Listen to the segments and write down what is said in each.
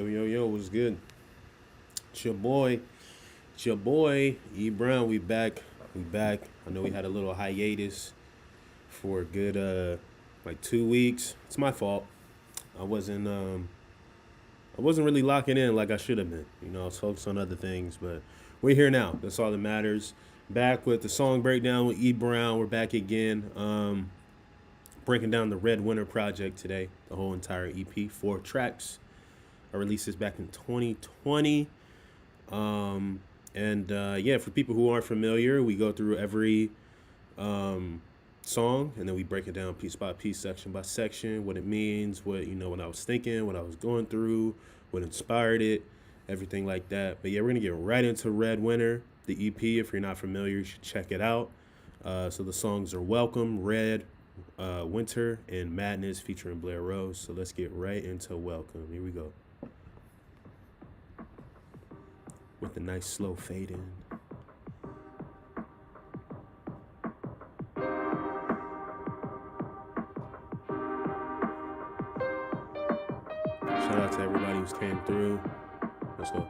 Yo, what's good? It's your boy. It's your boy, E Brown. We back. We back. I know we had a little hiatus for a good like 2 weeks. It's my fault. I wasn't I wasn't really locking in like I should have been. I was focused on other things, but we're here now. That's all that matters. Back with the song breakdown with E Brown. We're back again. Breaking down the Red Winter project today. The whole entire EP, 4 tracks. I released this back in 2020. Yeah, for people who aren't familiar, we go through every song and then we break it down piece by piece, section by section, what it means, what I was thinking, what I was going through, what inspired it, everything like that. But yeah, we're going to get right into Red Winter, the EP. If you're not familiar, you should check it out. So the songs are Welcome, Red, Winter, and Madness featuring Blair Rose. So let's get right into Welcome. Here we go. With the nice slow fade in. Shout out to everybody who's came through. Let's go.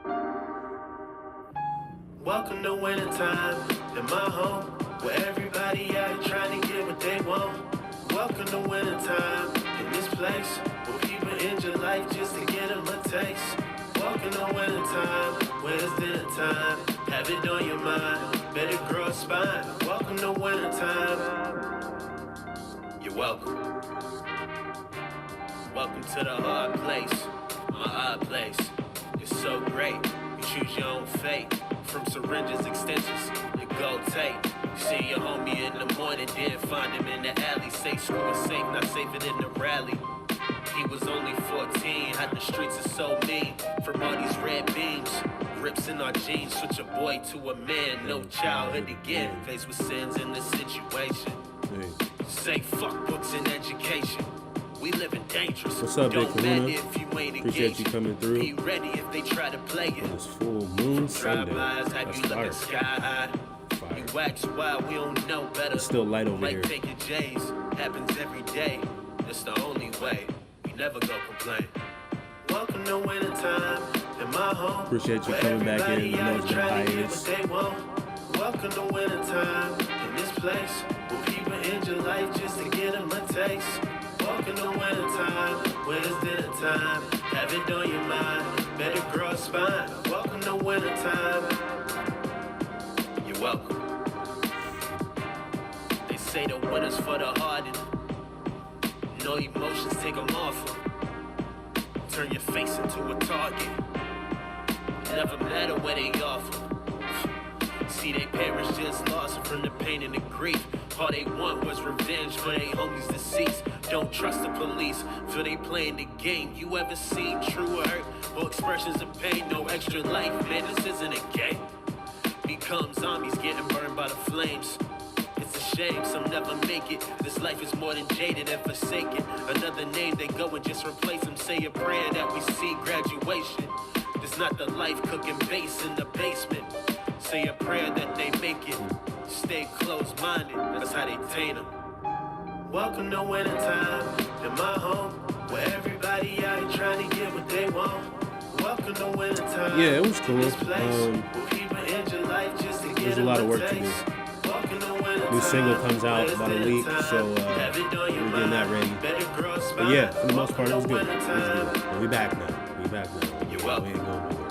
Welcome to winter time in my home, where everybody out trying to get what they want. Welcome to winter time in this place, where people end your life just to get them a taste. Welcome to winter time, where it's dinner time. Have it on your mind, better grow a spine. Welcome to winter time. You're welcome. Welcome to the hard place, my odd place. It's so great, you choose your own fate. From syringes, extensions, and gold tape. You see your homie in the morning, didn't find him in the alley. Say screw it safe, not safer than the rally. He was only 14, how the streets are so mean. From all these red beams, rips in our jeans. Switch a boy to a man, no childhood again. Faced with sins in this situation. Say fuck books and education. We living dangerous. What's up, Big Kahuna? If you ain't Appreciate you coming through. Be ready if they try to play it. On this full moon Sunday. Have you looking sky high? You wax wild, we don't know better. It's still light over here. Like taking J's, happens every day. It's the only way. We never go complain. Welcome to winter time in my home. Appreciate you coming back in. I know it's been hiatus. Welcome to winter time in this place, where people end your life just to get them a taste. Welcome to winter time, where it's dinner time. Have it on your mind, better grow a spine. Welcome to winter time. You're welcome. They say the winter's for the hardened. No emotions, take them off. Turn your face into a target. Never matter where they offer. See, their parents just lost from the pain and the grief. All they want was revenge for their homies deceased. Don't trust the police, feel they playing the game. You ever seen true hurt or expressions of pain? No extra life, man, this isn't a game. Become zombies getting burned by the flames. It's a shame, some never make it. This life is more than jaded and forsaken. Another name, they go and just replace them. Say a prayer that we see graduation. This not the life cooking base in the basement. Say a prayer that they make it. Stay close-minded, that's how they taint them. Welcome to winter time in my home, where everybody out trying to get what they want. Welcome to winter time. Yeah, it was cool. There's a lot of work to do. New single comes out about a week, so we're getting that ready. But yeah, for the most part, it was good. But we back now. We You're welcome. We ain't going nowhere.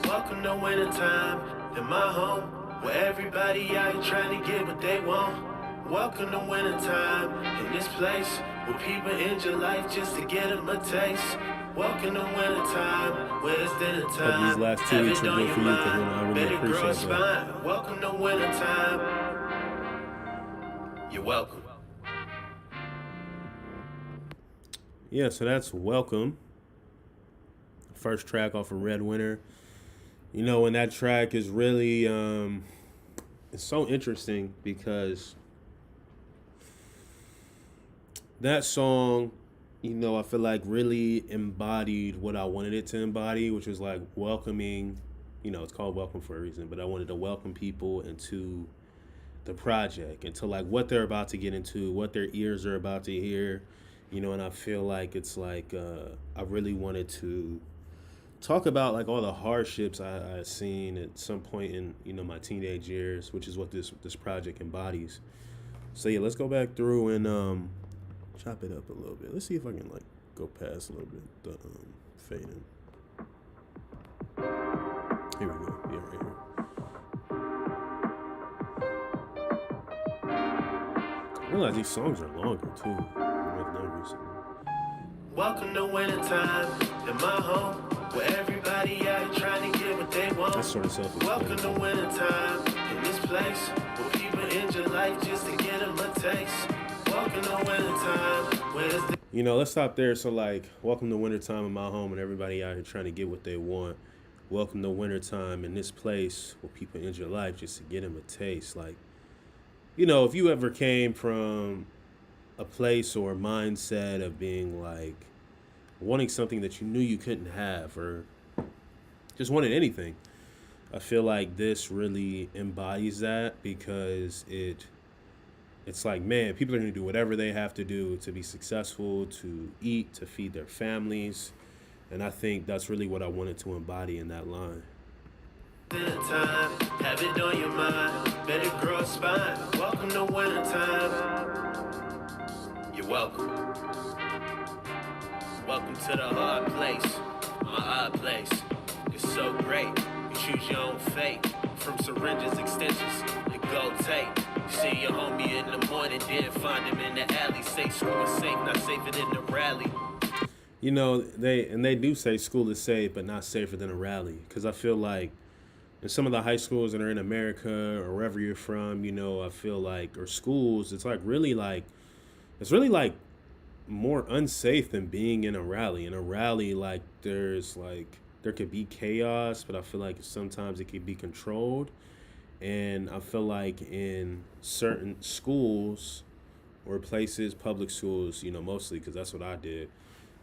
Welcome to winter time in my home, where everybody out trying to get what they want. Welcome to winter time in this place, where people end your life just to get them a taste. Welcome to winter time, where it's dinner time. Hope these last 2 weeks are good for you, Kahuna. I really appreciate that. Welcome to winter time. You're welcome. Yeah, so that's Welcome. First track off of Red Winter. And that track is really, it's so interesting because that song, I feel like really embodied what I wanted it to embody, which was like welcoming, it's called Welcome for a reason, but I wanted to welcome people into the project, into like what they're about to get into, what their ears are about to hear, And I feel like it's like I really wanted to talk about like all the hardships I seen at some point in my teenage years, which is what this project embodies. So yeah, let's go back through and chop it up a little bit. Let's see if I can like go past a little bit the fading. Here we go. Yeah, right here. I realize these songs are longer too. I've done recently. Welcome to wintertime in my home, where everybody out here trying to get what they want. That's sort of self-explanatory. Welcome to wintertime in this place, where people end your life just to get them a taste. Welcome to wintertime, where's the... Let's stop there. So like, welcome to wintertime in my home and everybody out here trying to get what they want. Welcome to wintertime in this place where people end your life just to get them a taste. Like, if you ever came from a place or a mindset of being like wanting something that you knew you couldn't have or just wanted anything, I feel like this really embodies that because it's like, man, people are going to do whatever they have to do to be successful, to eat, to feed their families. And I think that's really what I wanted to embody in that line. Time, have it on your mind, better grow a spine. Welcome to wintertime. You're welcome. Welcome to the hard place, my odd place. It's so great, you choose your own fate. From syringes, extensions, to gold tape. You see your homie in the morning, then find him in the alley. Say school is safe, not safer than the rally. They do say school is safe, but not safer than a rally. Because I feel like in some of the high schools that are in America or wherever you're from, I feel like, or schools, it's really like more unsafe than being in a rally. In a rally, like there could be chaos, but I feel like sometimes it can be controlled. And I feel like in certain schools or places, public schools, mostly because that's what I did,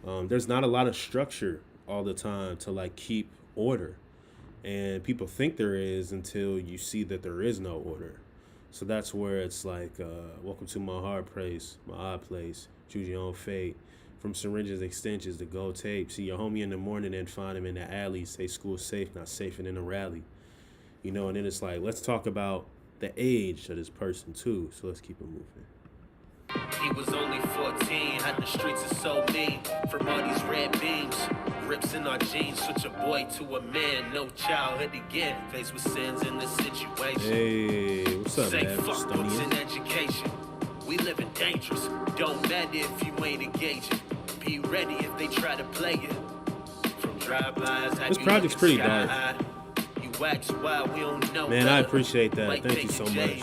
there's not a lot of structure all the time to like keep order. And people think there is until you see that there is no order. So that's where it's like, welcome to my hard place, my odd place, choose your own fate. From syringes, extensions to gold tape. See your homie in the morning and find him in the alley. Say school's safe, not safer than a rally. And then it's like, let's talk about the age of this person too. So let's keep it moving. He was only 14, had the streets are so mean. From all these red beams, rips in our jeans. Switch a boy to a man, no childhood again. Faced with sins in this situation. Hey, what's up, say man? fuck books in education. We living dangerous, don't matter if you ain't engaging. Be ready if they try to play it. From drive-bys, this project's pretty dark. You wax wild, we don't know. Man, I appreciate that. Thank you so much.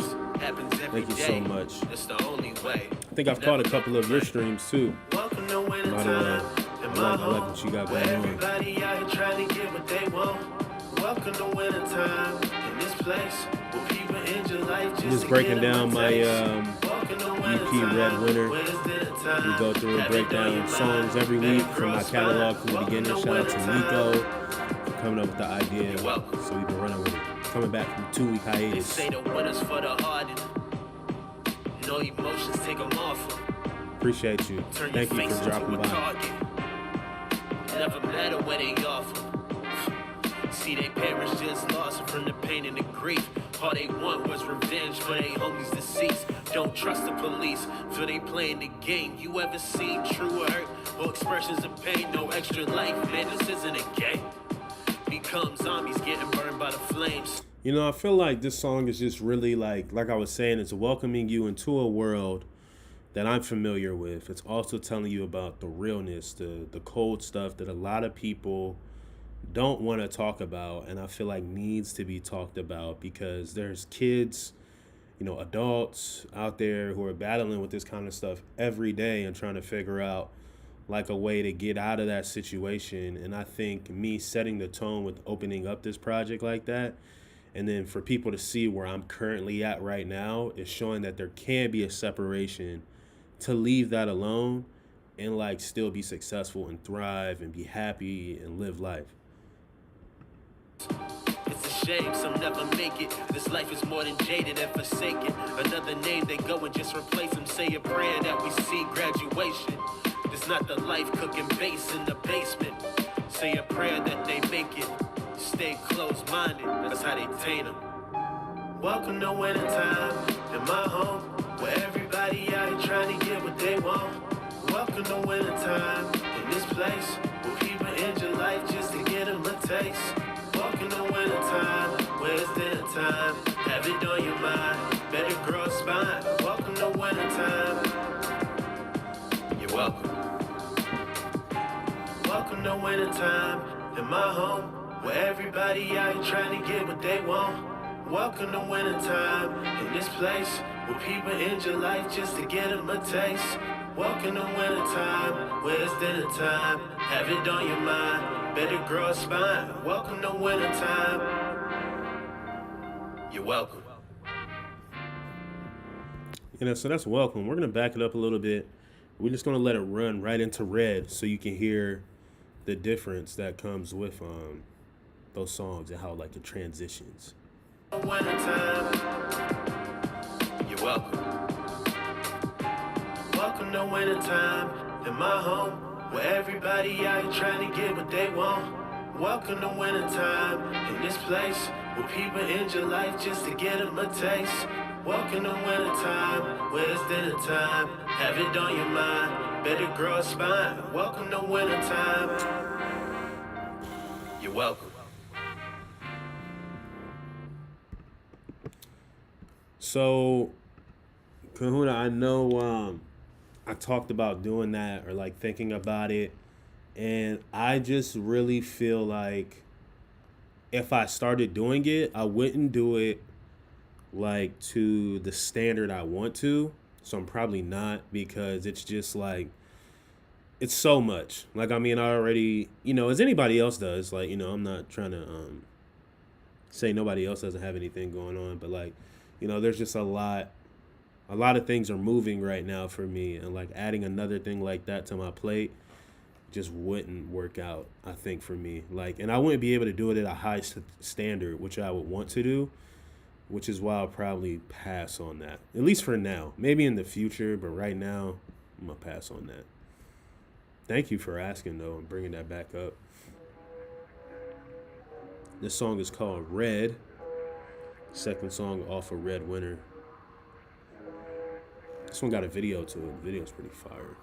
Thank you so much. It's the only way. I think I've caught a couple of your streams too. Welcome to winter By the way, I like what you got going on. Everybody out here trying to get what they want. Welcome to winter time in this place where people end your life just breaking down my EP Red Winter. We go through and break down songs every week from my catalog from the beginning. Shout out to Nico for coming up with the idea. So we've been running with it. Coming back from a 2-week hiatus. Say the winter's for the hardened. No emotions, take them off. Appreciate you. Thank you for dropping by. Never matter where they offer. See, their parents just lost from the pain and the grief. All they want was revenge for their homies deceased. Don't trust the police, feel they playing the game. You ever seen true hurt or expressions of pain? No extra life, man, this isn't a game. Become zombies getting burned by the flames. I feel like this song is just really like I was saying, it's welcoming you into a world that I'm familiar with. It's also telling you about the realness, the cold stuff that a lot of people don't want to talk about, and I feel like needs to be talked about because there's kids, adults out there who are battling with this kind of stuff every day and trying to figure out like a way to get out of that situation. And I think me setting the tone with opening up this project like that, and then for people to see where I'm currently at right now, is showing that there can be a separation to leave that alone and like still be successful and thrive and be happy and live life. It's a shame some never make it. This life is more than jaded and forsaken. Another name they go and just replace them. Say a prayer that we see graduation. It's not the life cooking bass in the basement. Say a prayer that they make it. Stay close-minded, that's how they taint them. Welcome to winter time in my home, where everybody out here trying to get what they want. Welcome to winter time in this place, where people end your life just to get them a taste. Welcome to winter time, where it's dinner time. Have it on your mind, better grow a spine. Welcome to winter time. You're welcome. Welcome to winter time in my home, where everybody out here trying to get what they want. Welcome to winter time in this place, where people end your life just to get them a taste. Welcome to winter time, where it's dinner time. Have it on your mind, better grow a spine. Welcome to winter time. You're welcome. So that's welcome. We're gonna back it up a little bit. We're just gonna let it run right into red, so you can hear the difference that comes with those songs and how like the transitions. Winter time. You're welcome. Welcome to winter time in my home, where everybody out here trying to get what they want. Welcome to winter time in this place, where people end your life just to get them a taste. Welcome to winter time, where it's dinner time. Have it on your mind, better grow a spine. Welcome to winter time. You're welcome. So, Kahuna, I know I talked about doing that or like thinking about it, and I just really feel like if I started doing it, I wouldn't do it like to the standard I want to. So I'm probably not, because it's just like it's so much. Like, I mean, I already, as anybody else does, like, I'm not trying to say nobody else doesn't have anything going on, but like, there's just a lot of things are moving right now for me, and like adding another thing like that to my plate just wouldn't work out, I think, for me. Like, and I wouldn't be able to do it at a high standard, which I would want to do, which is why I'll probably pass on that, at least for now. Maybe in the future, but right now, I'm going to pass on that. Thank you for asking, though, and bringing that back up. This song is called Red. Second song off of Red Winter. This one got a video to it. The video's pretty fire.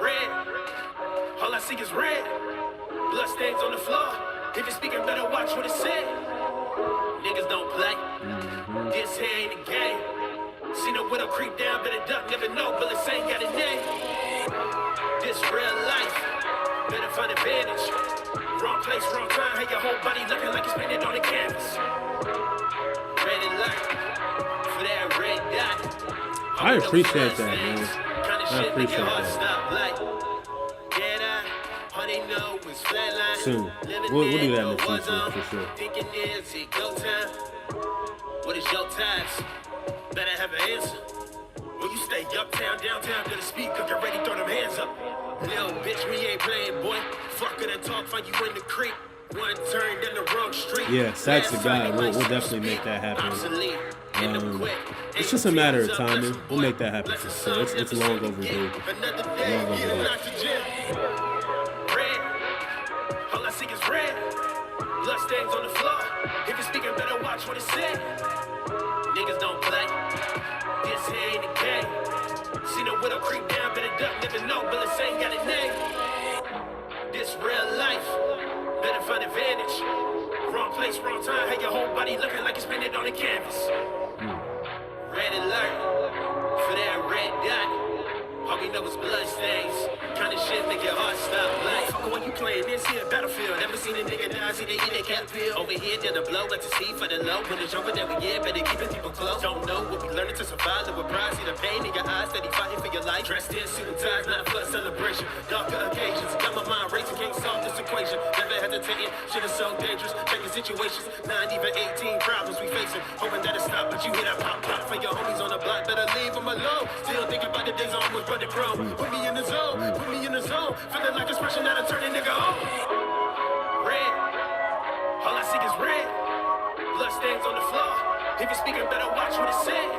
Red. All I see is red. Blood stains on the floor. If you're speaking, better watch what it said. Niggas don't play. This here ain't a game. See the widow creep down, better duck, never know, bullets ain't got a name. This real life. Better find advantage. Wrong place, wrong time. Hey, your whole body looking like it's painted on the canvas. Red alert for that red dot. I appreciate that, man. I appreciate that. Soon. We'll do that in the future, for sure. Thinking is it go time? What is your task? Better have an answer. When you stay uptown, downtown, to the speaker, get ready, throw them hands up. Little bitch, we ain't playing, boy. Fuck it and talk, find you in the creek. One turn, then the wrong street. Yeah, Sack's the guy. We'll definitely make that happen. It's just a matter of timing. We'll make that happen for sure. It's long overdue. Long overdue. Red. All I see is red. Blood stains on the floor. If you're speaking, better watch what it said. Niggas don't play. This here ain't a game. See the widow creep down, better duck, never know, bullets ain't got a name. This real life. Better find advantage. Wrong place, wrong time. Hey, your whole body looking like it's painted on the canvas. Red alert for that red dot. All we know is blood stains. Kind of shit make your heart stop. Like, fuck when you playing this here battlefield. Never seen a nigga die, see they eat their cat pill. Over here, did a blow, like to see for the low. When it's over that we get, better keeping people close. Don't know what we learning to survive, live with pride. See the pain in your eyes, steady fighting for your life. Dressed in suit and ties, not for a celebration. Darker occasions, got my mind racing, can't solve this equation. Never hesitating, shit is so dangerous. Checking situations, 9, even 18 problems we facing. Hoping that it stop, but you hear that pop, pop for your homies on the block. Better leave them alone. Still thinking about the days I almost brought it grown. Put me in the zone, put me in the zone. Feeling like expression that I turn a nigga on. Red, all I see is red. Blood stains on the floor. If you're speaking, better watch what it said.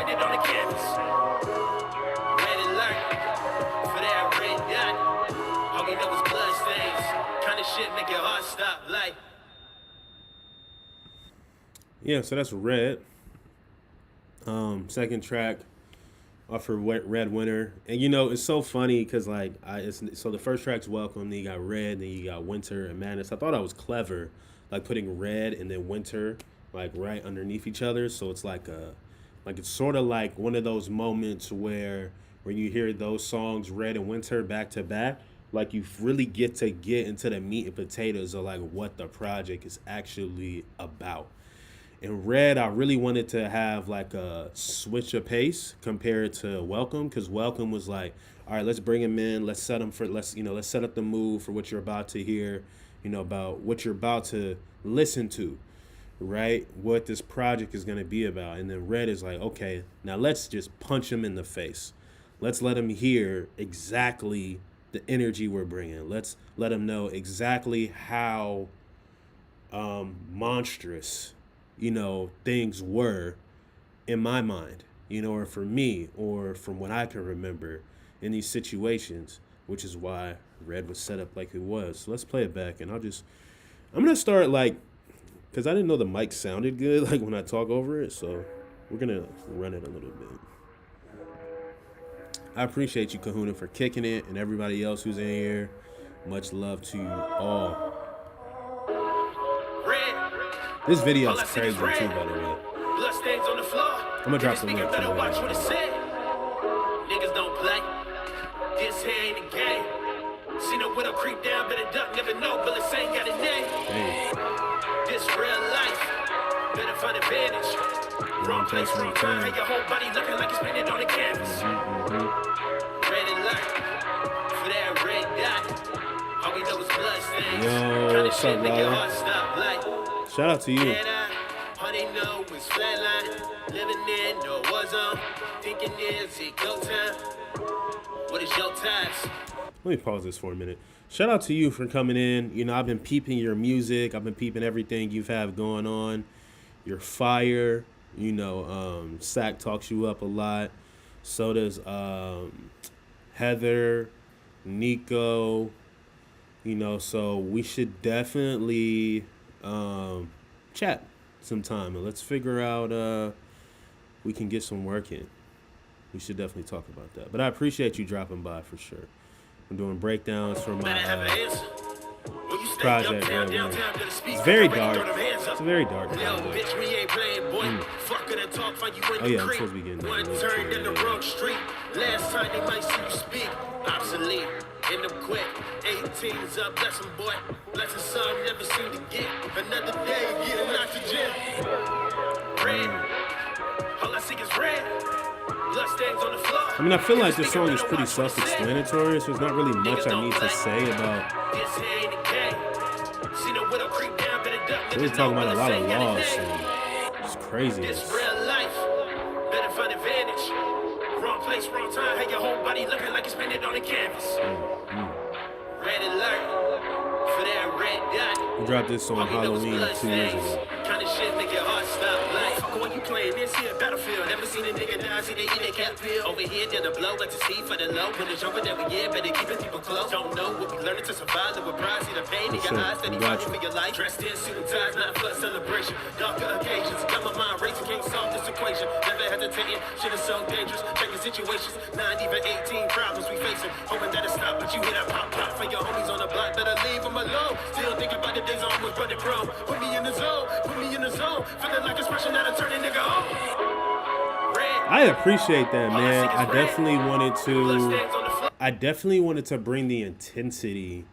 spend it on the canvas. Red alert for that red dot. All we know is blood stains. Kind of shit make your heart stop like. Yeah, so that's Red. Second track off for Red Winter. And you know, it's so funny because like so the first track's Welcome, then you got Red, then you got Winter and Madness. I thought I was clever, like putting Red and then Winter like right underneath each other. So it's like it's sort of like one of those moments where when you hear those songs Red and Winter back to back, like you really get into the meat and potatoes of like what the project is actually about. In Red, I really wanted to have like a switch of pace compared to Welcome, because Welcome was like, all right, let's bring him in, let's set up the mood for what you're about to hear, about what you're about to listen to, right? What this project is going to be about. And then Red is like, okay, now let's just punch him in the face. Let's let him hear exactly the energy we're bringing. Let's let him know exactly how monstrous things were in my mind, or for me, or from what I can remember in these situations, which is why Red was set up like it was. So let's play it back, and I'm going to start because I didn't know the mic sounded good, when I talk over it, so we're going to run it a little bit. I appreciate you, Kahuna, for kicking it, and everybody else who's in here. Much love to you all. This video is crazy too, by the way. Blood stains on the floor. I'm gonna drop the link. Watch what it said. Niggas don't play. This here ain't a game. See no widow creep down, better duck, never know, bullets ain't got a name. Hey. This real life. Better find advantage. Wrong place, wrong time. Make your whole body looking like it's painted on the canvas. Red alert for that red dot. All we know is blood stains. Yo, what's up, Lala? Shout out to you. All they know is flatline, living in no war zone, thinking is it go time? What is your task? Let me pause this for a minute. Shout out to you for coming in. I've been peeping your music. I've been peeping everything you have going on. You're fire. Sack talks you up a lot. So does Heather, Nico. So we should definitely chat sometime, and let's figure out we can get some work in. We should definitely talk about that. But I appreciate you dropping by for sure. I'm doing breakdowns for my project. It's very dark. It's a very dark project. Oh yeah, I'm supposed to be getting that. Last time they might see you speak, obsolete. End up quick, 18's up, bless him, boy. Bless him, son, never seem to get another day, getting out the gym. Red, all I see is red. Blood stains on the floor. I mean, I feel like this song is pretty self-explanatory, so there's not really much I need to say about. We're talking about a lot of laws, and it's crazy. It's real life. Better find advantage. Wrong place, wrong time. Have your whole body looking like it's painted on the canvas. Red alert for that red dot. We dropped this on Halloween 2 years ago. Kind of shit make your heart stop. Like, fuck what you playing this here battlefield. Never seen a nigga die, see they eat a cat pill. Over here, then the blow, let the see for the low. When it's over that we get, better keep it people close. Don't know what we learning to survive. Live with pride, see the pain in your eyes. Steady fighting for your life. Dressed in suit and ties, not for celebration. Darker occasions, got my mind racing, can't solve this equation. Never hesitating, shit is so dangerous. Checking situations, 9 even 18 problems we facing. Hoping that it stop, but you hear that pop pop for your homies on the block. Better leave them alone. Still thinking about the days I almost brought it pro. Put me in the zone, put me in the zone. Feeling like it's rushing out of turning nigga on. I appreciate that, man. I definitely wanted to bring the intensity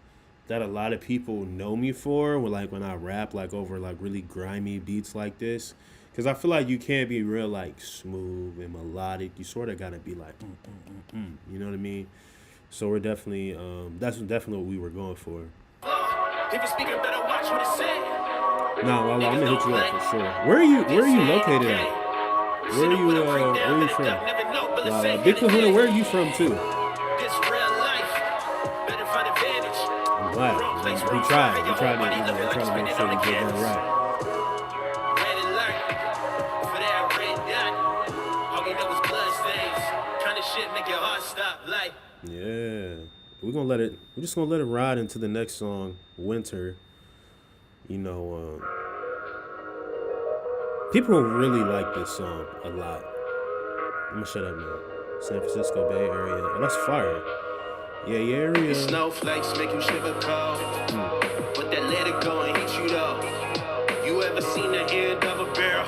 that a lot of people know me for when I rap over really grimy beats like this. Because I feel like you can't be real smooth and melodic. You sort of got to be like, you know what I mean? So we're definitely, that's definitely what we were going for. If you speaking better, watch what it said. Nah, well, I'm gonna hit you up for sure. Where are you located at? Where are you from? Big Kahuna, where are you from too? I'm glad. We tried to make sure we get that right. We're just gonna let it ride into the next song, Winter. You know, people really like this song a lot. I'm gonna shut up now. San Francisco Bay Area. Oh, that's fire. Yeah, area. Snowflakes make you shiver cold, but that let it go and hit you though. You ever seen the end of a barrel?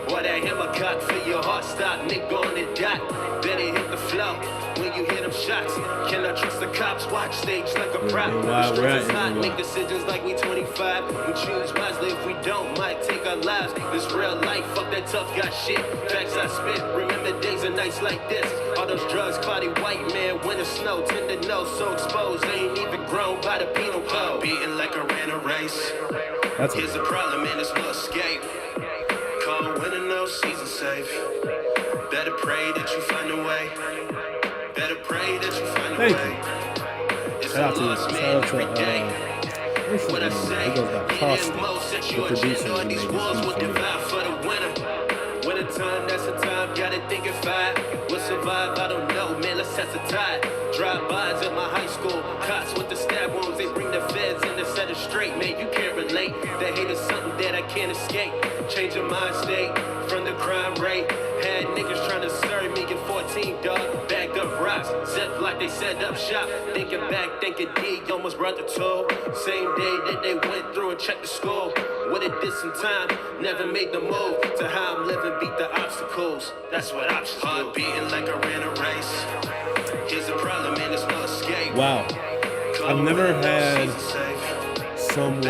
Boy, that hammer cock for your heart stop, nigga on the dot. Better hit the flow when you hear them shots. Cannot trust the cops, watch stage like a prop. The streets is hot, make decisions like we 25. We choose wisely, if we don't, might take our lives. This real life, fuck that tough guy shit. Facts I spit, remember days and nights like this. All those drugs, cloudy white man, winter snow, tend to know, so exposed. They ain't even grown by the penal code. Beating like I ran a race. Here's the problem, man, there's no escape. Cold winter, no season safe. Better pray that you find a way. Better pray that you find a way. It's a lost man every day. What I say, it goes by Costa, the the producer who on made these this walls beat will for me. divide for the winter. Winter time, that's the time, gotta think if I will survive, I don't know, man, let's test the tide. Drive-bys at my high school, cops with the stab wounds, they bring the feds in to set it straight, man, you can't relate. That hate is something that I can't escape. Change your mind state from the crime rate. Had niggas trying to serve me in 14, dog. Bagged up rocks, zip like they set up shop. Thinking back, thinking D, almost brought the toll. Same day that they went through and checked the score. What it did some time, never made the move. To how I'm living, beat the obstacles. That's what options do. Heart beating like I ran a race. Here's the problem, man, there's no escape. Wow. I've never had someone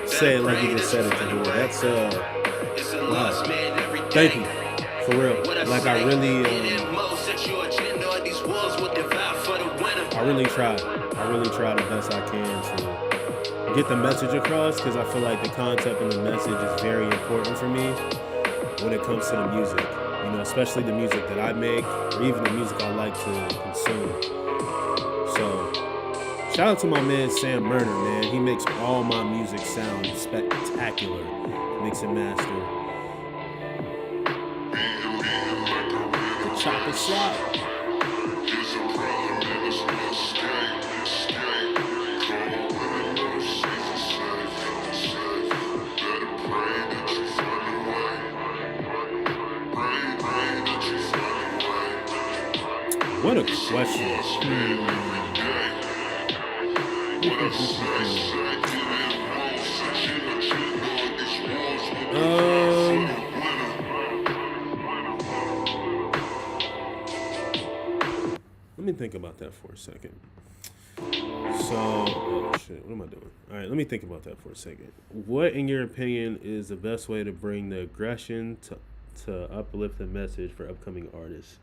say it like you just said it to me. That's wow. Thank you. For real. Like I really try. I really try the best I can to get the message across, because I feel like the concept and the message is very important for me when it comes to the music. You know, especially the music that I make, or even the music I like to consume. So, shout out to my man Sam Murner, man. He makes all my music sound spectacular. Mix and master. The chopper shot. What a question. Let me think about that for a second. So, oh shit, what am I doing? All right, let me think about that for a second. What, in your opinion, is the best way to bring the aggression to uplift the message for upcoming artists?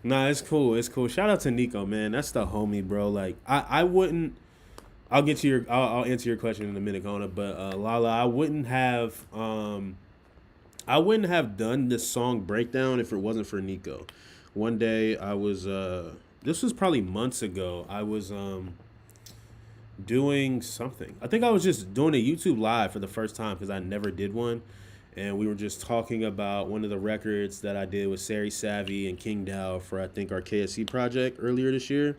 Nah, it's cool. It's cool. Shout out to Nico, man. That's the homie, bro. Like, I wouldn't. I'll get to your. I'll answer your question in a minute, Kona. But Lala, I wouldn't have done this song breakdown if it wasn't for Nico. One day I was. This was probably months ago. I was doing something. I think I was just doing a YouTube live for the first time because I never did one. And we were just talking about one of the records that I did with Sari Savvy and King Dow for, I think, our KSC project earlier this year.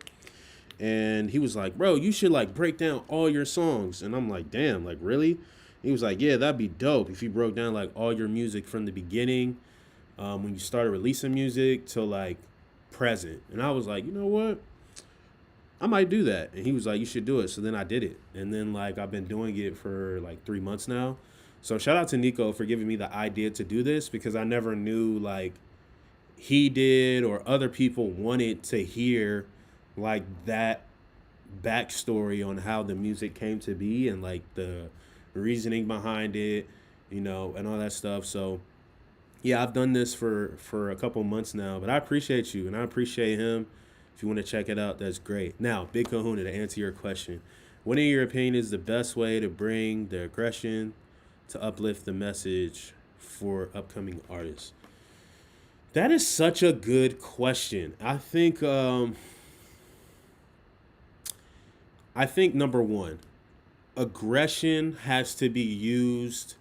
And he was like, bro, you should, like, break down all your songs. And I'm like, damn, like, really? He was like, yeah, that'd be dope if you broke down, like, all your music from the beginning, when you started releasing music, till, like, present. And I was like, you know what? I might do that. And he was like, you should do it. So then I did it. And then, like, I've been doing it for, like, 3 months now. So shout out to Nico for giving me the idea to do this, because I never knew, like, he did or other people wanted to hear, like, that backstory on how the music came to be and, like, the reasoning behind it, you know, and all that stuff. So, yeah, I've done this for a couple months now, but I appreciate you and I appreciate him. If you want to check it out, that's great. Now, Big Kahuna, to answer your question, what in your opinion is the best way to bring the aggression to uplift the message for upcoming artists? That is such a good question. I think number one, aggression has to be used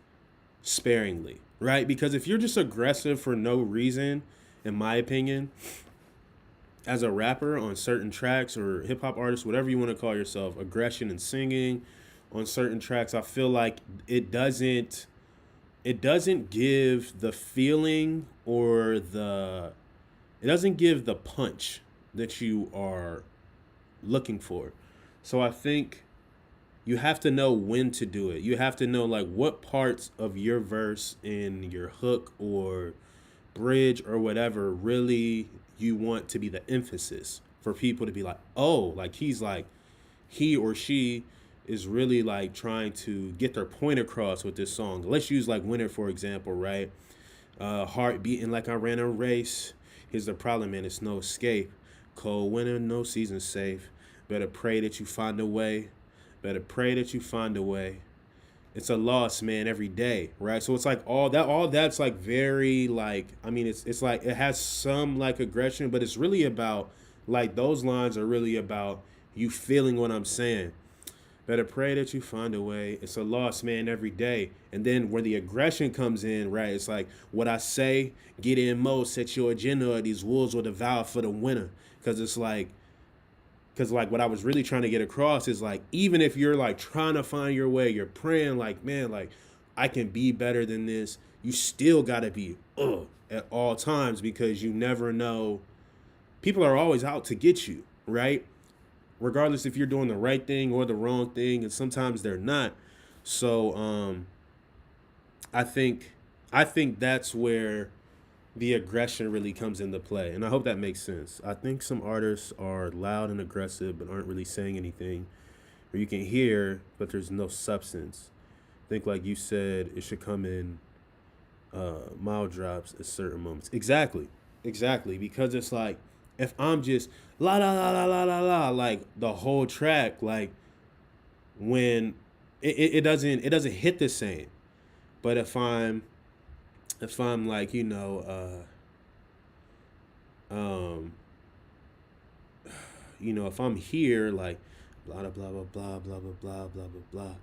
sparingly, right? Because if you're just aggressive for no reason, in my opinion, as a rapper on certain tracks or hip hop artist, whatever you want to call yourself, aggression and singing on certain tracks, I feel like it doesn't give the feeling or it doesn't give the punch that you are looking for. So I think you have to know when to do it. You have to know like what parts of your verse in your hook or bridge or whatever really you want to be the emphasis for people to be like, oh, like he or she is really like trying to get their point across with this song. Let's use like Winner for example, right? Heart beating like I ran a race. Here's the problem, man, it's no escape. Cold winter, no season safe. Better pray that you find a way. Better pray that you find a way. It's a loss, man, every day, right? So it's like all that's like very like, I mean, it's like it has some like aggression, but it's really about like those lines are really about you feeling what I'm saying. Better pray that you find a way. It's a loss, man, every day. And then where the aggression comes in, right? It's like what I say, get in mode, set your agenda, or these wolves will devour for the winner. Because what I was really trying to get across is like, even if you're like trying to find your way, you're praying like, man, like I can be better than this. You still got to be at all times because you never know. People are always out to get you, right? Regardless if you're doing the right thing or the wrong thing, and sometimes they're not. So I think that's where the aggression really comes into play, and I hope that makes sense. I think some artists are loud and aggressive but aren't really saying anything, or you can hear but there's no substance. I think like you said, it should come in mild drops at certain moments. Exactly, because it's like if I'm just la la la la la la la like the whole track, like when it doesn't hit the same. But if I'm like um if I'm here like blah blah blah blah blah blah blah blah blah blah blah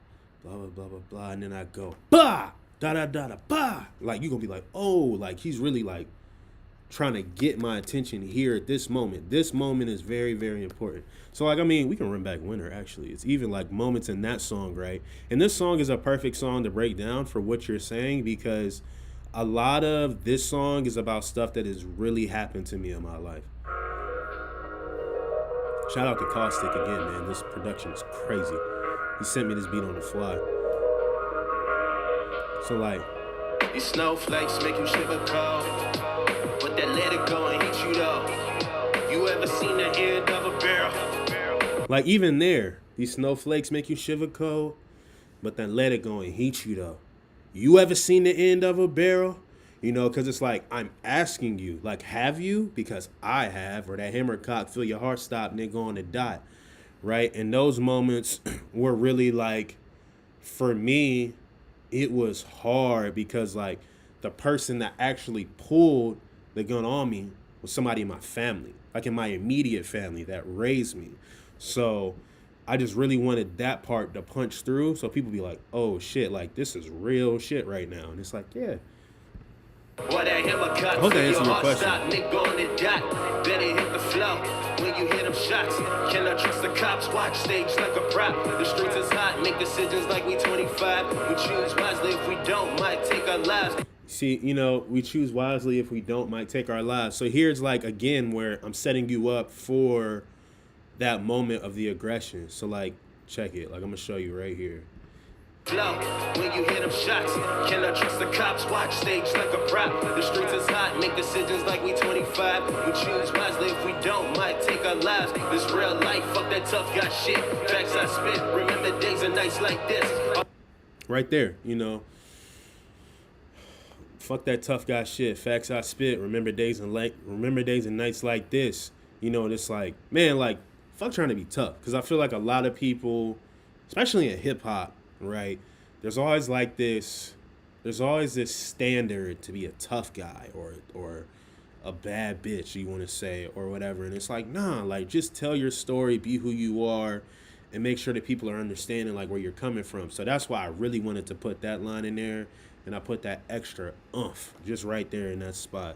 blah blah blah blah, and then I go bah da da da da bah, like you gonna be like, oh, like he's really like trying to get my attention here at this moment. This moment is very, very important. So like, I mean, we can run back Winter actually. It's even like moments in that song, right? And this song is a perfect song to break down for what you're saying, because a lot of this song is about stuff that has really happened to me in my life. Shout out to Caustic again, man. This production is crazy. He sent me this beat on the fly. So like, these snowflakes make you shiver cold, but that let it go and hit you though. You ever seen the end of a barrel? like even there, these snowflakes make you shiver cold, but then let it go and heat you though. You ever seen the end of a barrel? Because it's like, I'm asking you, like, have you? Because I have, or that hammer cock, feel your heart stop, nigga on the dot, right? And those moments were really like, for me, it was hard because like the person that actually pulled the gun on me was somebody in my family, like in my immediate family that raised me. So I just really wanted that part to punch through so people be like, oh shit, like this is real shit right now. And it's like, yeah. What that hammer cut, I hope that answered your question. stop, nigga on the dot. Better hit the flow when you hear them shots. Cannot trust the cops, watch stage like a prop. The streets is hot, make decisions like we 25. We choose wisely, if we don't, might take our lives. See, we choose wisely, if we don't, might take our lives. So here's like, again, where I'm setting you up for that moment of the aggression. So like, check it. Like I'm gonna show you right here. Flow when you hear them shots. Cannot trust the cops, watch stage like a prop. The streets is hot, make decisions like we 25. We choose wisely, if we don't, might take our lives. This real life, fuck that tough guy shit. Facts I spit, remember days and nights like this. Right there, fuck that tough guy shit. Facts I spit. Remember days and nights like this. And it's like, man, like fuck trying to be tough, because I feel like a lot of people, especially in hip hop, right? There's always this standard to be a tough guy or a bad bitch, you want to say, or whatever. And it's like, nah, like just tell your story, be who you are, and make sure that people are understanding like where you're coming from. So that's why I really wanted to put that line in there, and I put that extra oomph just right there in that spot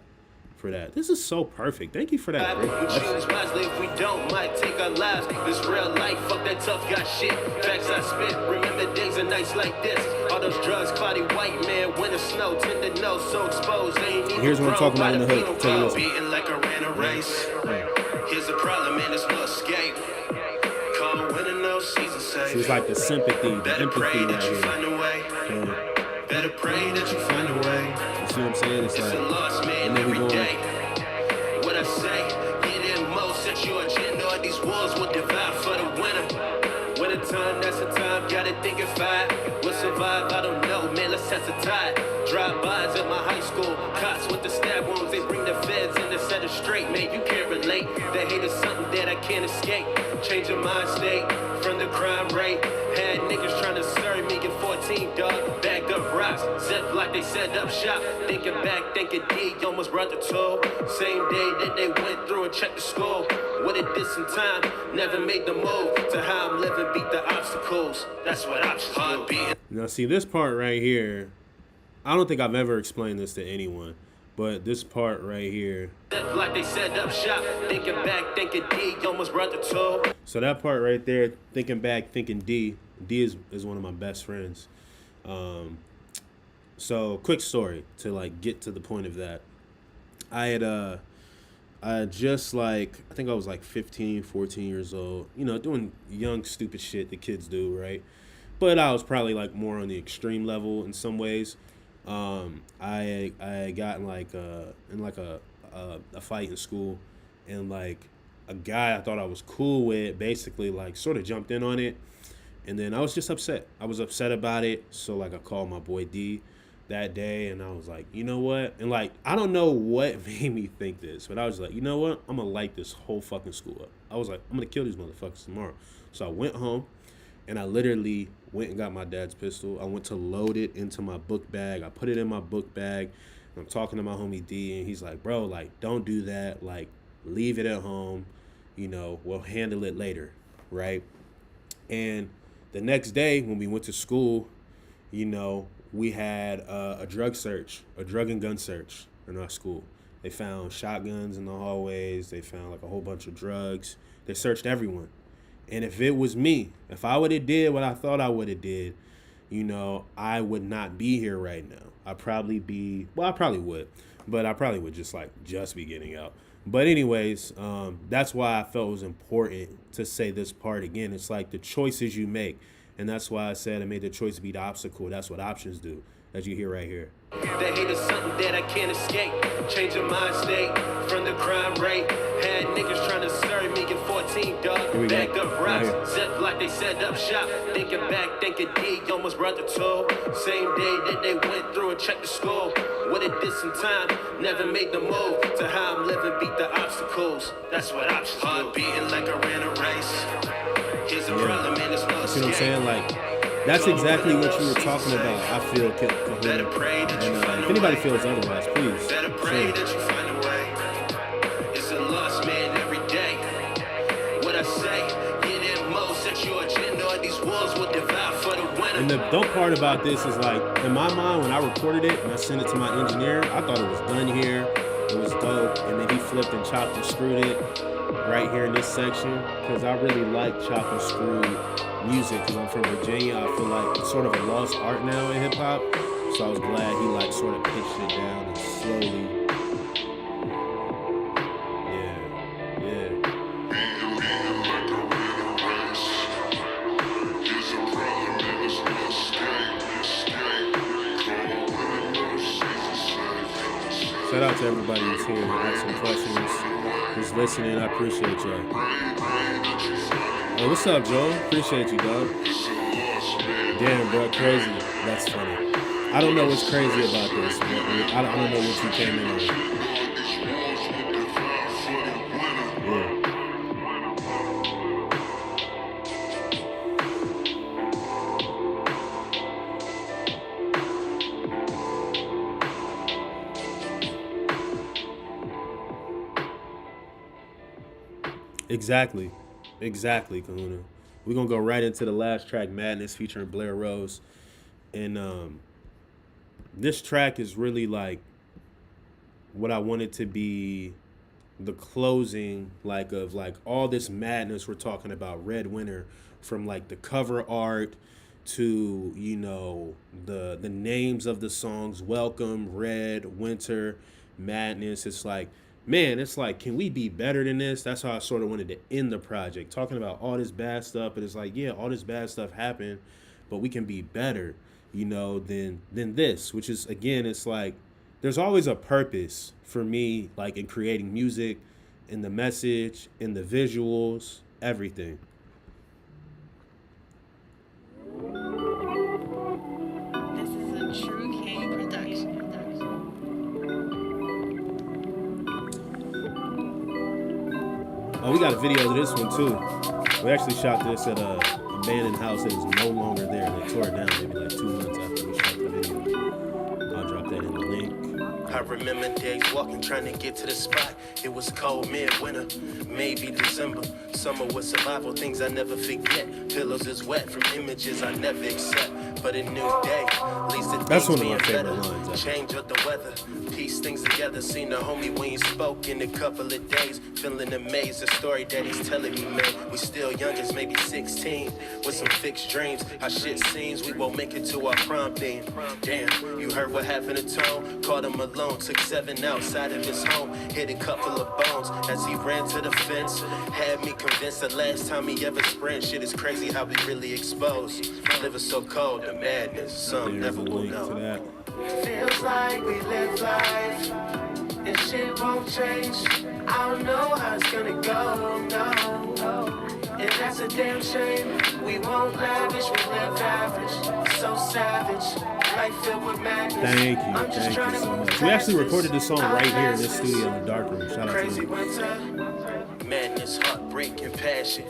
for that. This is so perfect. Thank you for that. We choose wisely, if we don't, might take our lives. This real life, fuck that tough guy shit. Facts I spit, remember days and nights like this. All those drugs, cloudy white man, winter snow, tend to know, so exposed. They ain't even Here's what I'm talking about in the hood. Take a listen. Beating like I ran a race. Here's the problem, man, there's no escape. Cold winter, no season safe. So it's like the sympathy, the Better empathy pray right that you here. find a way. Better pray that you find a way. You see what I'm saying? It's It's like, a lost man and then we every go. day. What I say, get in most, set your agenda, or these walls will divide for the winter. Winter time, that's the time, gotta think if I will survive, I don't know, man, let's test the tide. Drive-bys at my high school, cops with the stab wounds, they bring the feds in to set it straight, man, you can't relate. The hate is something that I can't escape. Change your mind state from the crime rate. Had niggas trying to serve me at 14, dog. Bagged up rocks, zip like they set up shop. Thinking back, thinking D, almost brought the toll. Same day that they went through and checked the score. What it did some time, never made the move. To how I'm living, beat the obstacles. That's what options do. Now, see this part right here. I don't think I've ever explained this to anyone, but this part right here. Like they set up shop, thinking back, thinking D, almost brought the toll. So that part right there, thinking back, thinking D. D is one of my best friends. So quick story to like get to the point of that. I had just like, I think I was like 15, 14 years old, you know, doing young, stupid shit that kids do, right? But I was probably like more on the extreme level in some ways. I had gotten like in like a fight in school, and like a guy I thought I was cool with basically like sort of jumped in on it, and then I was just upset. I was upset about it, so like I called my boy D that day, and I was like, you know what? And like I don't know what made me think this, but I was like, you know what? I'm gonna light this whole fucking school up. I was like, I'm gonna kill these motherfuckers tomorrow. So I went home, and I literally went and got my dad's pistol. I went to load it into my book bag. I put it in my book bag. And I'm talking to my homie D, and he's like, bro, like, don't do that. Like, leave it at home. You know, we'll handle it later, right? And the next day when we went to school, you know, we had a drug search, a drug and gun search in our school. They found shotguns in the hallways. They found like a whole bunch of drugs. They searched everyone. And if it was me, if I would have did what I thought I would have did, you know, I would not be here right now. I'd probably be, well, I probably would, but I probably would just be getting out. But anyways, that's why I felt it was important to say this part again. It's like the choices you make. And that's why I said I made the choice to be the obstacle. That's what options do, as you hear right here. The hate is something that I can't escape. Change your mind state from the crime rate. Had niggas trying to serve me at 14, dog. Bagged up rocks, zip like they set up shop. Thinking back, thinking D, almost brought the toll. Same day that they went through and checked the score. What it did some time, never made the move. To how I'm living, beat the obstacles. That's what options do. Heart beating like I ran a race. Here's the problem, man, there's no escape. See what I'm saying? Like, that's exactly what you were talking about. I feel, Kahuna. And if anybody feels otherwise, please Better pray that you find a way. It's a lost man every day. What I say, get in most, set your agenda, or these walls will divide for the winner. And the dope part about this is like, in my mind, when I recorded it and I sent it to my engineer, I thought it was done here. It was dope. And then he flipped and chopped and screwed it right here in this section, because I really like chop and screw music because I'm from Virginia. I feel like it's sort of a lost art now in hip hop. So I was glad he like sort of pitched it down and slowly. Shout out to everybody who's here, asking questions, who's listening. I appreciate y'all. Hey, what's up, Joe? Appreciate you, dog. Damn, bro, crazy. That's funny. I don't know what's crazy about this, but I don't know what you came in on. Yeah. Exactly, Kahuna. We're gonna go right into the last track, Madness, featuring Blair Rose. And this track is really like what I wanted to be the closing, like, of like all this madness we're talking about, Red Winter, from like the cover art to, you know, the names of the songs, Welcome, Red, Winter, Madness. It's like, man, it's like, can we be better than this? That's how I sort of wanted to end the project, talking about all this bad stuff. But it's like, yeah, all this bad stuff happened, but we can be better, you know, than this. Which is, again, it's like there's always a purpose for me, like in creating music, in the message, in the visuals, everything. This is a True King production. Oh, we got a video of this one too. We actually shot this at a abandoned house that is no longer there. They tore it down maybe like 2 months after we shot the video. I'll drop that in the link. I remember days walking, trying to get to the spot. It was cold midwinter, maybe December. Summer was survival, things I never forget. Pillows is wet from images I never accept. But a new day, at least the That's things one of my being favorite better. lines, Change of the weather, piece things together. Seen the homie we ain't spoke in a couple of days. Feeling amazed, the story that he's telling me, man. We still young as maybe 16, with some fixed dreams. How shit seems, we won't make it to our prom theme. Damn, you heard what happened to Tone? Caught him alone, took 7 outside of his home. Hit a couple of bones as he ran to the fence. Had me convinced the last time he ever sprint. Shit is crazy how we really exposed. Living so cold, the madness, some There's a never will link to know. that. Feels like we live life, and shit won't change. I don't know how it's gonna go, no. And that's a damn shame. We won't lavish, we live average. So savage, life filled with madness. Thank you, I'm just thank trying you to so move much. We actually past recorded this song right here in this outlast studio in the dark room. Shout out to Crazy you. winter, madness, heartbreak, and passion.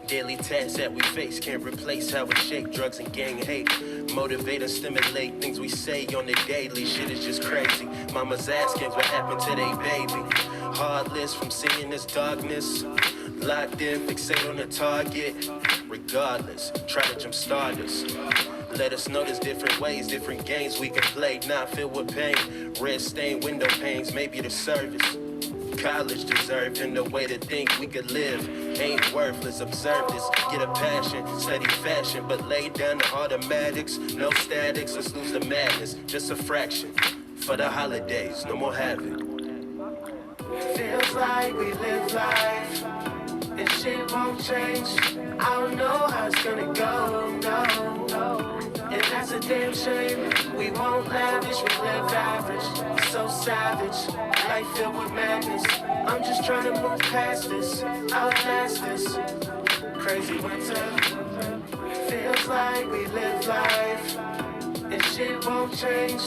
Daily tasks that we face can't replace how we shake drugs and gang hate. Motivate and stimulate things we say on the daily. Shit is just crazy. Mama's asking what happened to they baby. Heartless from seeing this darkness. Locked in, fixate on the target. Regardless, try to jump start us. Let us know there's different ways, different games we can play. Not filled with pain. Red stained window panes, maybe the service. College deserved and the way to think we could live ain't worthless. Observe this, get a passion, steady fashion, but lay down the automatics, no statics. Let's lose the madness, just a fraction for the holidays, no more havoc. Feels like we live life, and shit won't change. I don't know how it's gonna go, no. And that's a damn shame. We won't lavish, we live average. So savage, life filled with madness. I'm just trying to move past this, outlast this. Crazy winter. Feels like we live life, and shit won't change.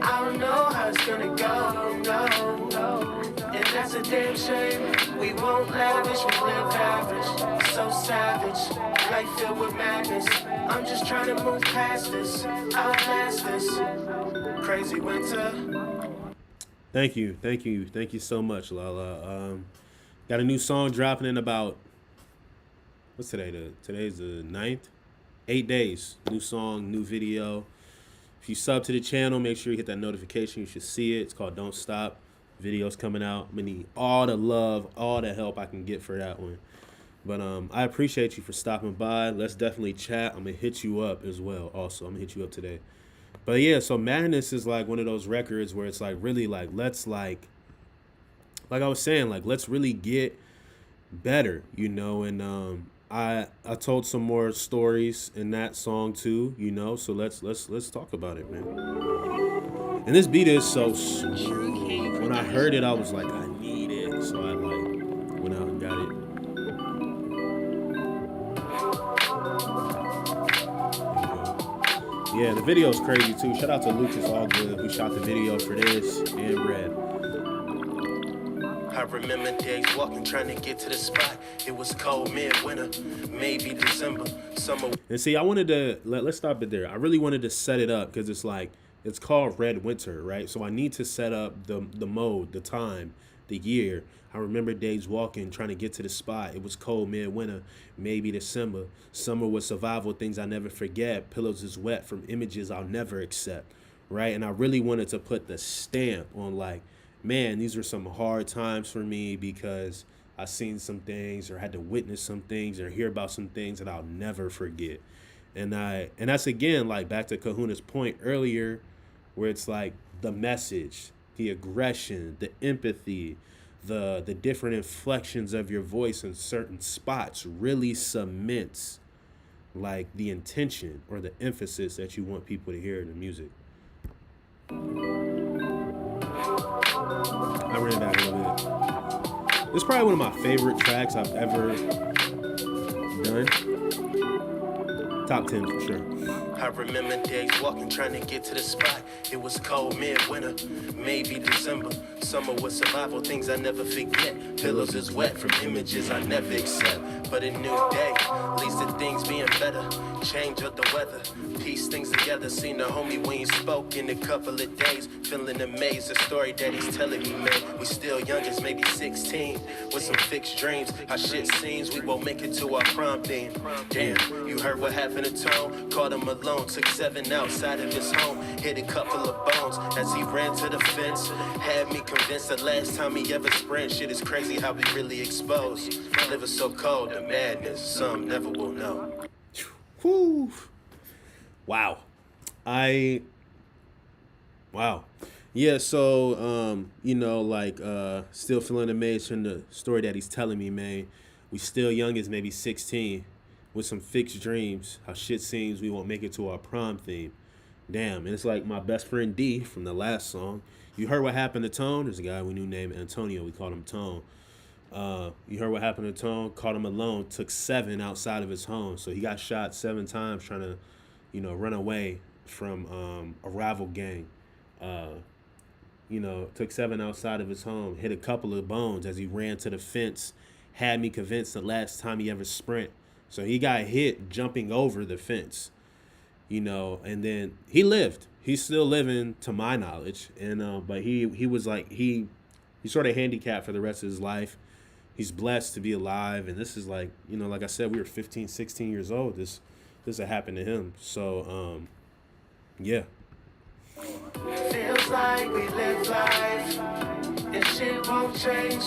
I don't know how it's gonna go, no. And that's a damn shame. We won't lavish, we live average. So savage, life filled with madness. I'm just trying to move past this, outlast this. Crazy winter. Thank you so much, Lala. Got a new song dropping in about, what's today? Today's the 9th. 8 days. New song, new video. If you sub to the channel, make sure you hit that notification. You should see it. It's called Don't Stop. Video's coming out. I'm gonna need all the love, all the help I can get for that one. But I appreciate you for stopping by. Let's definitely chat. I'm gonna hit you up as well. Also, I'm gonna hit you up today. But yeah, so Madness is like one of those records where it's like really like let's like I was saying, like let's really get better, you know. And I told some more stories in that song too, you know. So let's talk about it, man. And this beat is so smooth. True King When I production. heard it, I was like, I need it. So I like went out and got it. Yeah, the video's crazy too. Shout out to Lucas Allgood who shot the video for this and Red. I remember days walking, trying to get to the spot. It was cold midwinter, maybe December, summer. And see, I wanted to let's stop it there. I really wanted to set it up because it's like it's called Red Winter, right? So I need to set up the mode, the time, the year. I remember days walking, trying to get to the spot. It was cold midwinter, maybe December. Summer was survival, things I never forget. Pillows is wet from images I'll never accept. Right? And I really wanted to put the stamp on like, man, these were some hard times for me because I seen some things or had to witness some things or hear about some things that I'll never forget. And that's again like back to Kahuna's point earlier, where it's like the message, the aggression, the empathy, the different inflections of your voice in certain spots really cements like the intention or the emphasis that you want people to hear in the music. I ran back a little bit. It's probably one of my favorite tracks I've ever done. Top 10 for sure. I remember days walking, trying to get to the spot. It was cold midwinter, maybe December. Summer was survival, things I never forget. Pillows is wet from images I never accept. But a new day, leads to things being better. Change of the weather, piece things together. Seen the homie we ain't spoke in a couple of days. Feeling amazed, the story that he's telling me, man. We still young as maybe 16, with some fixed dreams. How shit seems, we won't make it to our prom theme. Damn, you heard what happened to Tone? Caught him alone, took 7 outside of his home. Hit a couple of bones as he ran to the fence. Had me convinced the last time he ever sprint. Shit is crazy how we really exposed. Living so cold, the madness, some never will know. Whew. Wow. Wow. Yeah, so still feeling amazed from the story that he's telling me, man. We still young as maybe 16 with some fixed dreams. How shit seems we won't make it to our prom theme. Damn, and it's like my best friend D from the last song. You heard what happened to Tone? There's a guy we knew named Antonio. We called him Tone. You heard what happened to Tone? Caught him alone. Took 7 outside of his home. So he got shot 7 times trying to, run away from a rival gang. Took 7 outside of his home. Hit a couple of bones as he ran to the fence. Had me convinced the last time he ever sprint. So he got hit jumping over the fence. And then he lived. He's still living to my knowledge. And but he was like he sort of handicapped for the rest of his life. He's blessed to be alive, and this is like, like I said, we were 15, 16 years old. This had happened to him. So yeah. Feels like we live life and shit won't change.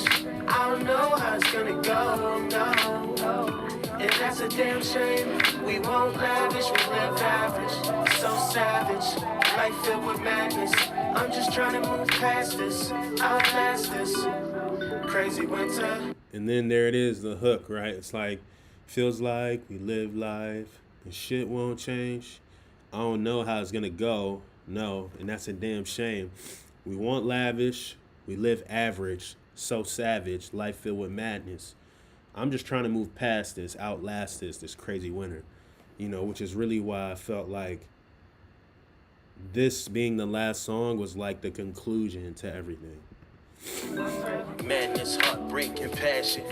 I don't know how it's gonna go, no. And that's a damn shame. We won't lavish, we live average. So savage, life filled with madness. I'm just trying to move past this, outlast this crazy winter. And then there it is, the hook, right? It's like, feels like we live life and shit won't change. I don't know how it's gonna go, no, and that's a damn shame. We won't lavish, we live average, so savage, life filled with madness. I'm just trying to move past this, outlast this crazy winter, which is really why I felt like this being the last song was like the conclusion to everything. Madness, heartbreak, and passion.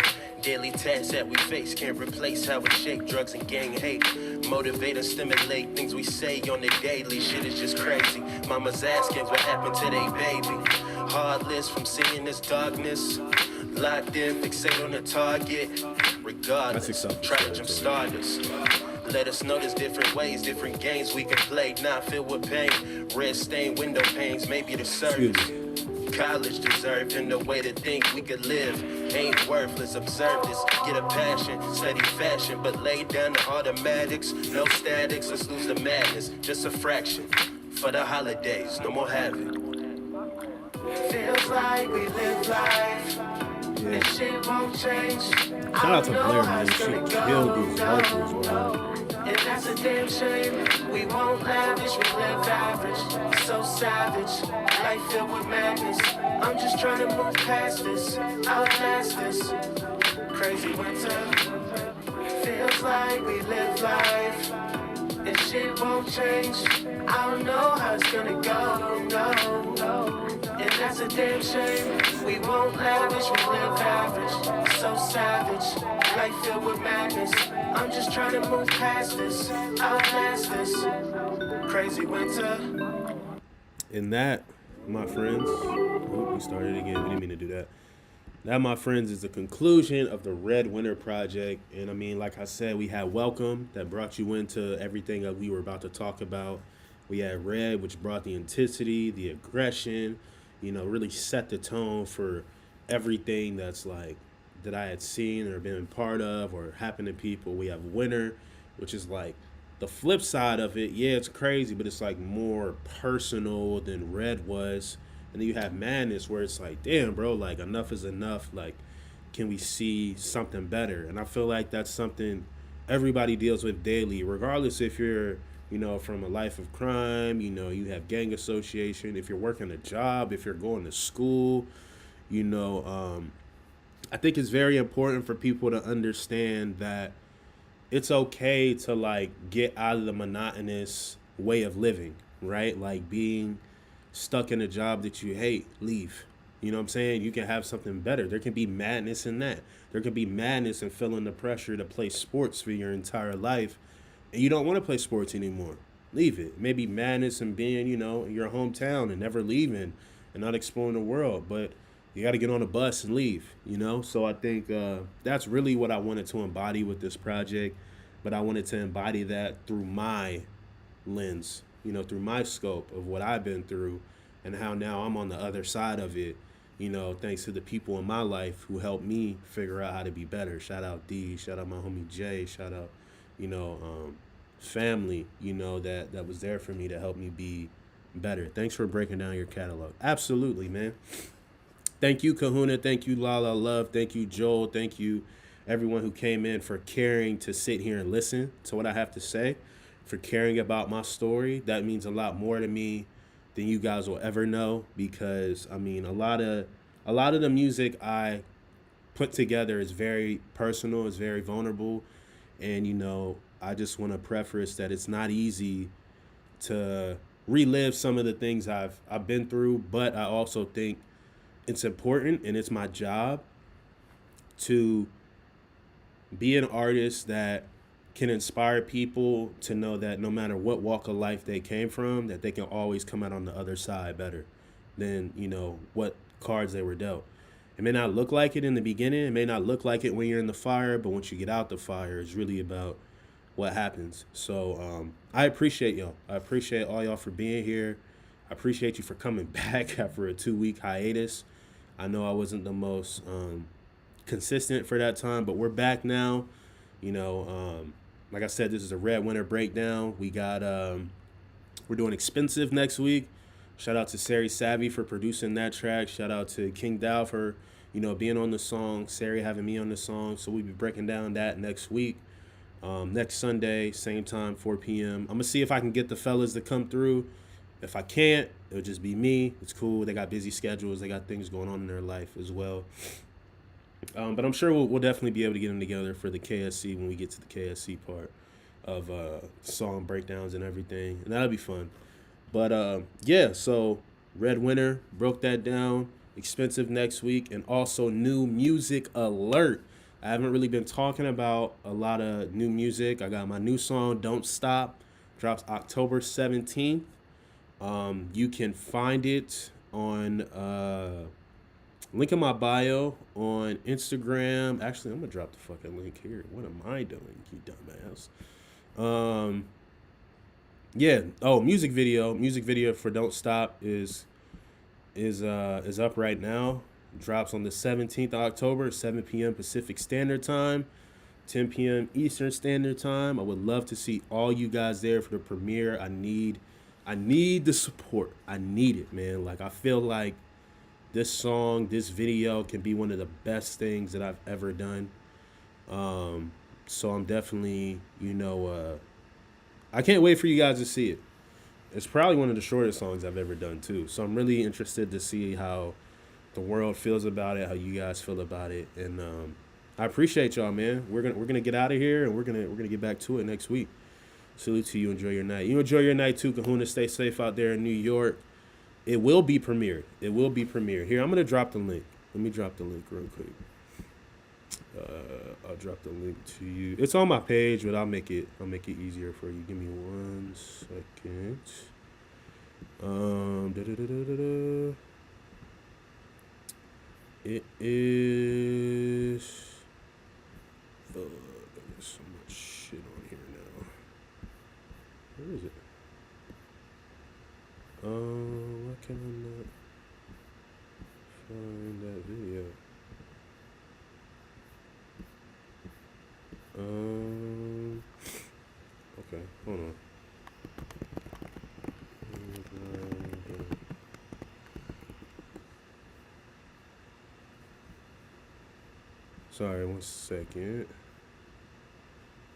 Daily tasks that we face can't replace how we shape drugs and gang hate. Motivate and stimulate things we say on the daily. Shit is just crazy. Mama's asking what happened to they baby. Heartless from seeing this darkness. Locked in, fixate on the target. Regardless, try to jump starters. Let us know there's different ways, different games we can play. Not filled with pain. Red stained window panes, maybe the service. College deserved in the way to think we could live. Ain't worthless, observe this. Get a passion, study fashion, but lay down the automatics. No statics, let's lose the madness. Just a fraction for the holidays, no more havoc. Feels like we live life. And shit won't change. Shout out to Blair, man. She killed these vocals, bro. And that's a damn shame. We won't lavish, we live average. So savage, life filled with madness. I'm just trying to move past this, outlast this crazy winter. Feels like we live life and shit won't change. I don't know how it's gonna go, no. And that's a damn shame. We won't lavish, we live average. So savage, life filled with madness. I'm just trying to move past this, outlast this crazy winter. And that, my friends, we started again. We didn't mean to do that. That, my friends, is the conclusion of the Red Winter Project. And I mean, like I said, we had Welcome that brought you into everything that we were about to talk about. We had Red, which brought the intensity, the aggression, really set the tone for everything that's like that I had seen or been part of or happened to people. We have Winter, which is like the flip side of it. Yeah, it's crazy, but it's like more personal than Red was. And then you have Madness, where it's like, damn, bro, like enough is enough. Like, can we see something better? And I feel like that's something everybody deals with daily, regardless if you're, from a life of crime, you have gang association, if you're working a job, if you're going to school, you know, um, I think it's very important for people to understand that it's okay to like get out of the monotonous way of living, right? Like being stuck in a job that you hate, leave. You know what I'm saying? You can have something better. There can be madness in that. There can be madness in feeling the pressure to play sports for your entire life and you don't want to play sports anymore. Leave it. Maybe madness in being, in your hometown and never leaving and not exploring the world. But you got to get on a bus and leave, So I think that's really what I wanted to embody with this project. But I wanted to embody that through my lens, through my scope of what I've been through and how now I'm on the other side of it, thanks to the people in my life who helped me figure out how to be better. Shout out D, shout out my homie Jay, shout out, you know, um, family, that was there for me to help me be better. Thanks for breaking down your catalog. Absolutely, man. Thank you, Kahuna. Thank you, Lala Love. Thank you, Joel. Thank you, everyone who came in for caring to sit here and listen to what I have to say, for caring about my story. That means a lot more to me than you guys will ever know because I mean a lot of the music I put together is very personal, is very vulnerable, and I just want to preface that it's not easy to relive some of the things I've been through, but I also think it's important and it's my job to be an artist that can inspire people to know that no matter what walk of life they came from, that they can always come out on the other side better than, what cards they were dealt. It may not look like it in the beginning. It may not look like it when you're in the fire, but once you get out the fire, it's really about what happens. So I appreciate y'all. I appreciate all y'all for being here. I appreciate you for coming back after a 2-week hiatus. I know I wasn't the most consistent for that time, but we're back now. You know, like I said, this is a Red Winter breakdown. We're doing Expensive next week. Shout out to Sari Savvy for producing that track. Shout out to King Dow for, being on the song. Sari having me on the song. So we'll be breaking down that next week. Next Sunday, same time, 4 p.m. I'm going to see if I can get the fellas to come through. If I can't, it'll just be me. It's cool. They got busy schedules. They got things going on in their life as well. But I'm sure we'll definitely be able to get them together for the KSC when we get to the KSC part of song breakdowns and everything. And that'll be fun. But yeah, so Red Winter, broke that down. Expensive next week. And also new music alert. I haven't really been talking about a lot of new music. I got my new song, Don't Stop. Drops October 17th. You can find it on link in my bio on Instagram. Actually, I'm gonna drop the fucking link here. What am I doing, you dumbass? Yeah. Oh, music video. Music video for Don't Stop is up right now. Drops on the 17th of October, 7 p.m. Pacific Standard Time, 10 p.m. Eastern Standard Time. I would love to see all you guys there for the premiere. I need the support. I need it, man. Like I feel like this song, this video can be one of the best things that I've ever done. So I'm definitely, I can't wait for you guys to see it. It's probably one of the shortest songs I've ever done too. So I'm really interested to see how the world feels about it, how you guys feel about it, and I appreciate y'all, man. We're gonna get out of here and we're gonna get back to it next week. Salute to you. Enjoy your night. You enjoy your night too, Kahuna. Stay safe out there in New York. It will be premiered. Here, I'm gonna drop the link. Let me drop the link real quick. I'll drop the link to you. It's on my page, but I'll make it easier for you. Give me 1 second. It is. can I not find that video? Okay, hold on. Sorry, 1 second.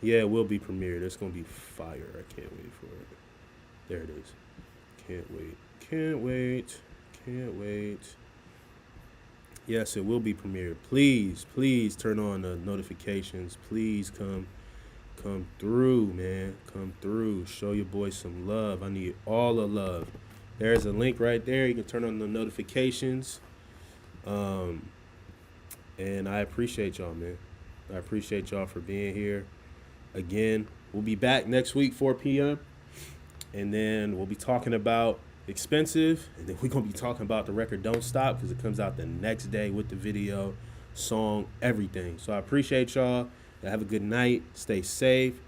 Yeah, it will be premiered. It's gonna be fire. I can't wait for it. There it is. Can't wait. Can't wait. Can't wait. Yes, it will be premiered. Please, please turn on the notifications. Please come through, man. Come through. Show your boy some love. I need all the love. There's a link right there. You can turn on the notifications. And I appreciate y'all, man. I appreciate y'all for being here. Again, we'll be back next week, 4 p.m. And then we'll be talking about Expensive. And then we're going to be talking about the record Don't Stop, because it comes out the next day with the video, song, everything. So I appreciate y'all. Have a good night. Stay safe.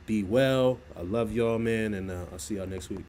Be well. I love y'all, man. And I'll see y'all next week.